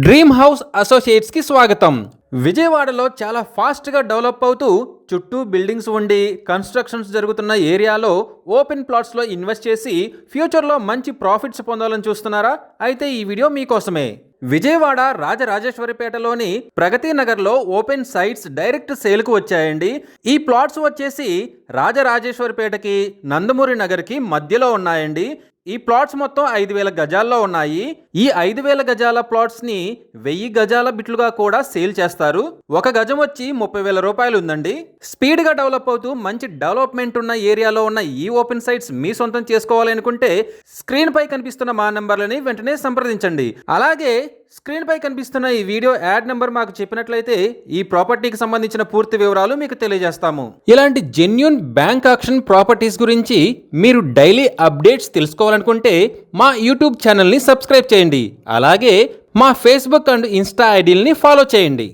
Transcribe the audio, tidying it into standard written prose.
Dream house అసోసియేట్స్కి స్వాగతం. విజయవాడలో చాలా ఫాస్ట్గా డెవలప్ అవుతూ చుట్టూ బిల్డింగ్స్ ఉండి కన్స్ట్రక్షన్స్ జరుగుతున్న ఏరియాలో ఓపెన్ ప్లాట్స్లో ఇన్వెస్ట్ చేసి ఫ్యూచర్లో మంచి ప్రాఫిట్స్ పొందాలని చూస్తున్నారా? అయితే ఈ వీడియో మీకోసమే. విజయవాడ రాజరాజేశ్వరిపేటలోని ప్రగతి నగర్లో ఓపెన్ సైట్స్ డైరెక్ట్ సేల్కు వచ్చాయండి. ఈ ప్లాట్స్ వచ్చేసి రాజరాజేశ్వరిపేటకి నందమూరి నగర్కి మధ్యలో ఉన్నాయండి. ఈ ప్లాట్స్ మొత్తం 5,000 గజాల్లో ఉన్నాయి. ఈ 5,000 గజాల ప్లాట్స్ ని 1000 గజాల బిట్లుగా కూడా సేల్ చేస్తారు. ఒక గజం వచ్చి 30,000 రూపాయలు ఉందండి. స్పీడ్ గా డెవలప్ అవుతూ మంచి డెవలప్మెంట్ ఉన్న ఏరియాలో ఉన్న ఈ ఓపెన్ సైట్స్ మీ సొంతం చేసుకోవాలనుకుంటే స్క్రీన్ పై కనిపిస్తున్న మా నంబర్లని వెంటనే సంప్రదించండి. అలాగే స్క్రీన్ పై కనిపిస్తున్న ఈ వీడియో యాడ్ నెంబర్ మాకు చెప్పినట్లయితే ఈ ప్రాపర్టీకి సంబంధించిన పూర్తి వివరాలు మీకు తెలియజేస్తాము. ఇలాంటి జెన్యూన్ బ్యాంక్ ఆక్షన్ ప్రాపర్టీస్ గురించి మీరు డైలీ అప్డేట్స్ తెలుసుకోవాలనుకుంటే మా యూట్యూబ్ ఛానల్ని సబ్స్క్రైబ్ చేయండి. అలాగే మా ఫేస్బుక్ అండ్ ఇన్స్టా ఐడీలని ఫాలో చేయండి.